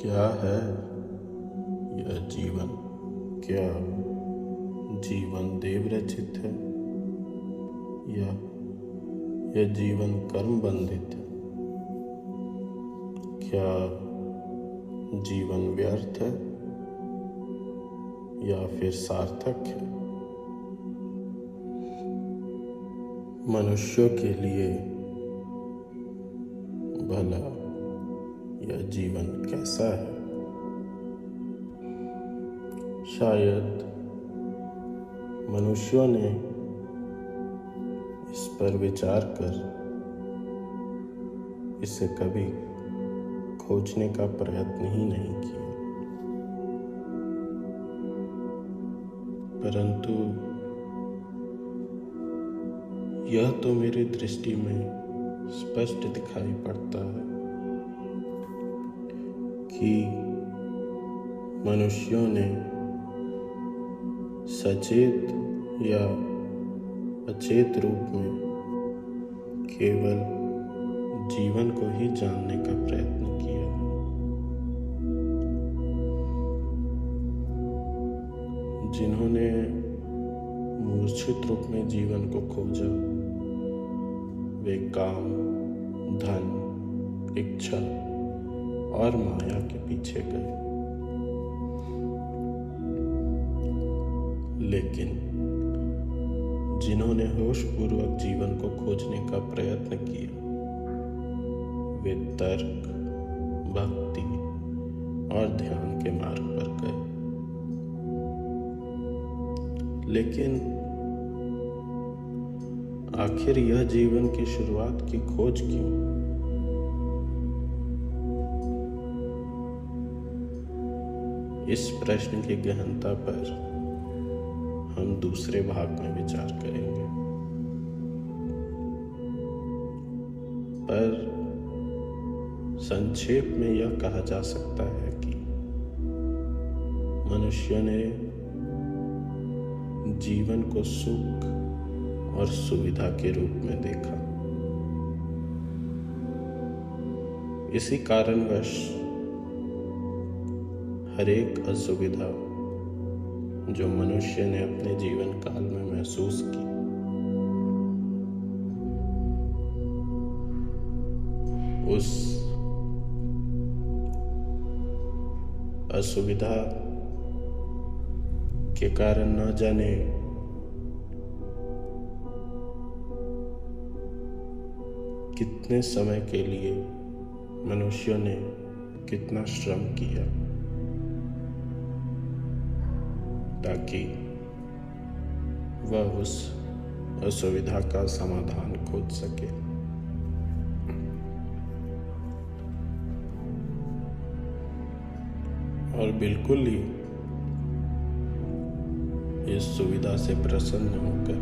क्या है यह जीवन? क्या जीवन देव रचित है या यह जीवन कर्म बंधित है? क्या जीवन व्यर्थ है या फिर सार्थक है? मनुष्यों के लिए भला यह जीवन कैसा है? शायद मनुष्यों ने इस पर विचार कर इसे कभी खोजने का प्रयत्न ही नहीं किया, परंतु यह तो मेरी दृष्टि में स्पष्ट दिखाई पड़ता है कि मनुष्यों ने सचेत या अचेत रूप में केवल जीवन को ही जानने का प्रयत्न किया। जिन्होंने मूर्छित रूप में जीवन को खोजा, वे काम, धन, इच्छा और माया के पीछे गए, लेकिन जिन्होंने होशपूर्वक जीवन को खोजने का प्रयत्न किया, वे तर्क, भक्ति और ध्यान के मार्ग पर गए। लेकिन आखिर यह जीवन की शुरुआत की खोज क्यों? इस प्रश्न की गहनता पर हम दूसरे भाग में विचार करेंगे, पर संक्षेप में यह कहा जा सकता है कि मनुष्य ने जीवन को सुख और सुविधा के रूप में देखा। इसी कारणवश हर एक असुविधा जो मनुष्य ने अपने जीवन काल में महसूस की, उस असुविधा के कारण न जाने कितने समय के लिए मनुष्यों ने कितना श्रम किया ताकि वह उस असुविधा का समाधान खोज सके। और बिल्कुल ही इस सुविधा से प्रसन्न होकर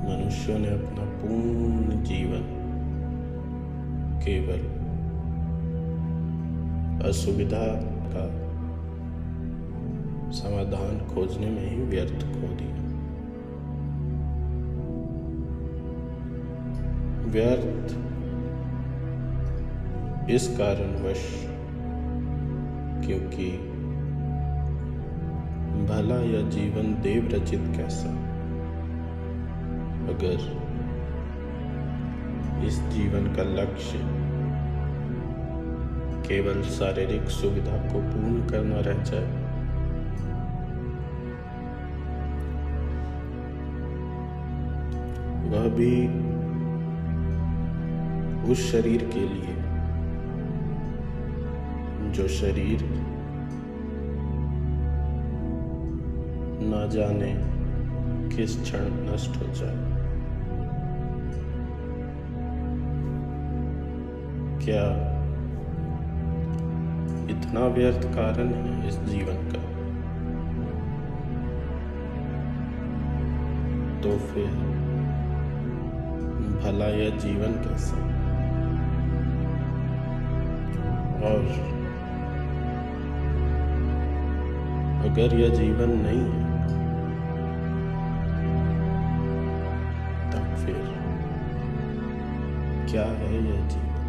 मनुष्यों ने अपना पूर्ण जीवन केवल असुविधा का समाधान खोजने में ही व्यर्थ खो दिया। व्यर्थ इस कारणवश क्योंकि भला यह जीवन देव रचित कैसा, अगर इस जीवन का लक्ष्य केवल शारीरिक सुविधा को पूर्ण करना रह जाए। वह भी उस शरीर के लिए जो शरीर न जाने किस क्षण नष्ट हो जाए। क्या इतना व्यर्थ कारण है इस जीवन का? तो फिर भला यह जीवन कैसा? और अगर यह जीवन नहीं है, तब फिर क्या है यह जीवन?